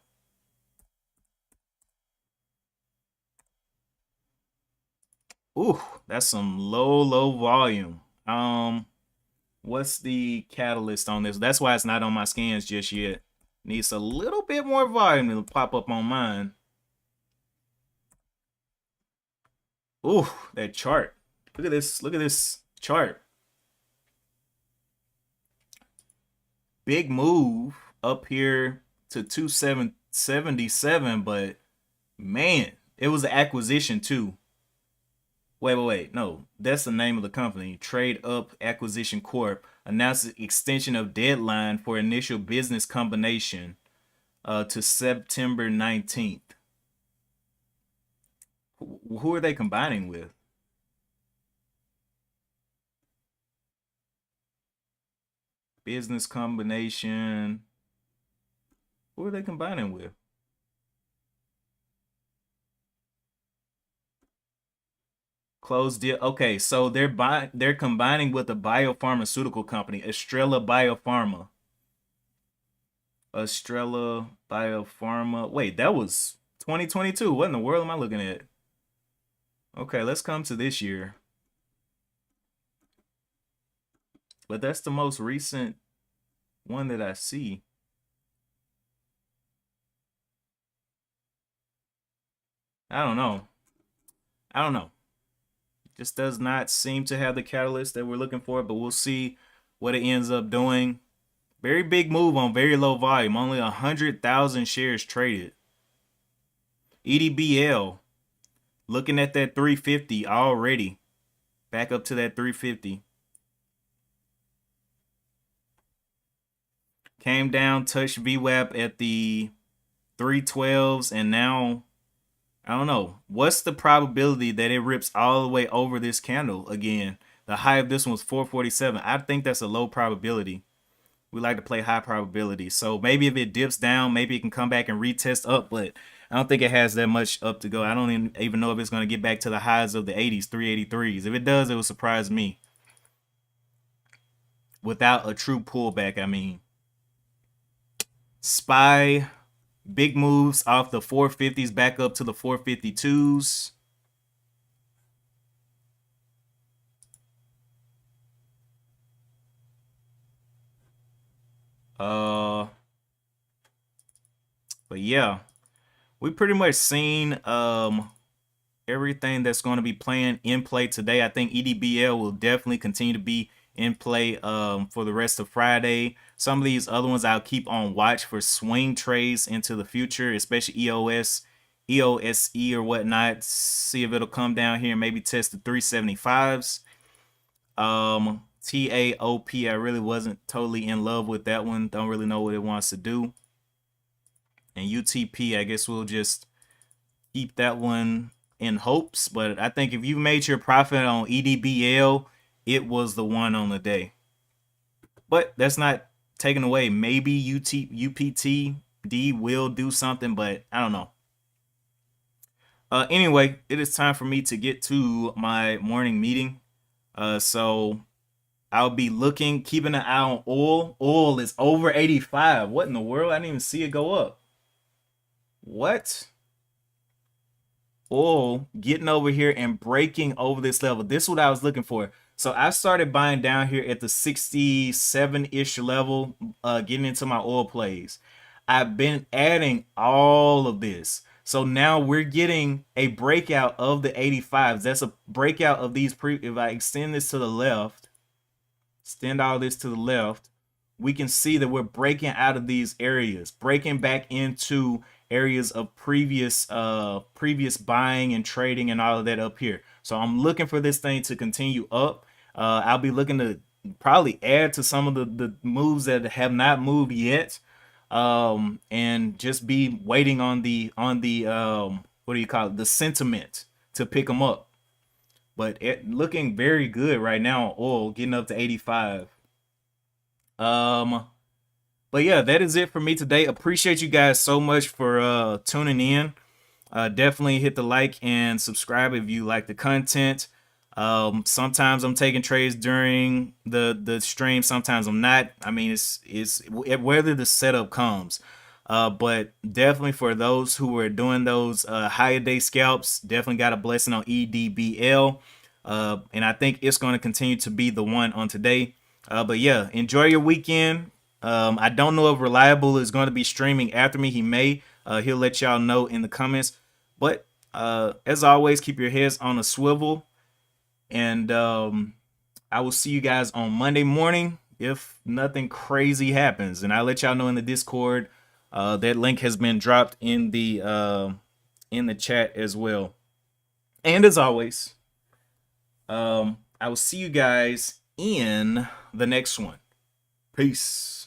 Speaker 1: Ooh, that's some low volume. What's the catalyst on this? That's why it's not on my scans just yet. Needs a little bit more volume to pop up on mine. Ooh, that chart. Look at this. Look at this chart. Big move up here to 2777, but man, it was an acquisition too. Wait. No, that's the name of the company. Trade Up Acquisition Corp. Announced the extension of deadline for initial business combination to September 19th. Who are they combining with? Business combination. Who are they combining with? Closed deal. Okay, so they're combining with a biopharmaceutical company, Estrella Biopharma. Estrella Biopharma. Wait, that was 2022. What in the world am I looking at? Okay, let's come to this year. But that's the most recent one that I see. I don't know. I don't know. Just does not seem to have the catalyst that we're looking for, but we'll see what it ends up doing. Very big move on very low volume. Only 100,000 shares traded. EDBL looking at that 350 already. Back up to that 350. Came down, touched VWAP at the 312s, and now I don't know. What's the probability that it rips all the way over this candle again? The high of this one was 447. I think that's a low probability. We like to play high probability. So maybe if it dips down, maybe it can come back and retest up, but I don't think it has that much up to go. I don't even know if it's going to get back to the highs of the 80s, 383s. If it does, it will surprise me. Without a true pullback, I mean. SPY, big moves off the 450s back up to the 452s. But yeah, we pretty much seen everything that's going to be playing in play today. I think EDBL will definitely continue to be in play for the rest of Friday. Some of these other ones I'll keep on watch for swing trades into the future, especially EOSE or whatnot. See if it'll come down here and maybe test the 375s. TAOP, I really wasn't totally in love with that one. Don't really know what it wants to do. And UTP, I guess we'll just keep that one in hopes. But I think if you made your profit on EDBL, it was the one on the day. But that's not taken away. Maybe UPTD will do something, but I don't know. Anyway, it is time for me to get to my morning meeting. So I'll be keeping an eye on oil. Oil is over 85. What in the world? I didn't even see it go up. What? Oil getting over here and breaking over this level. This is what I was looking for. So I started buying down here at the 67-ish level, getting into my oil plays. I've been adding all of this. So now we're getting a breakout of the 85s. That's a breakout of these if I extend this to the left, extend all this to the left, we can see that we're breaking out of these areas, breaking back into areas of previous buying and trading and all of that up here. So I'm looking for this thing to continue up. I'll be looking to probably add to some of the moves that have not moved yet, and just be waiting on the what do you call it, the sentiment to pick them up. But looking very good right now on oil, getting up to 85. But yeah, that is it for me today. Appreciate you guys so much for tuning in. Definitely hit the like and subscribe if you like the content. Sometimes I'm taking trades during the stream, sometimes I'm not. I mean, it's whether the setup comes. But definitely for those who were doing those higher day scalps, definitely got a blessing on EDBL. And I think it's going to continue to be the one on today. But yeah, enjoy your weekend. I don't know if Reliable is going to be streaming after me. He may. He'll let y'all know in the comments. But as always, keep your heads on a swivel. And I will see you guys on Monday morning if nothing crazy happens. And I'll let y'all know in the Discord. That link has been dropped in the chat as well. And as always, I will see you guys in the next one. Peace.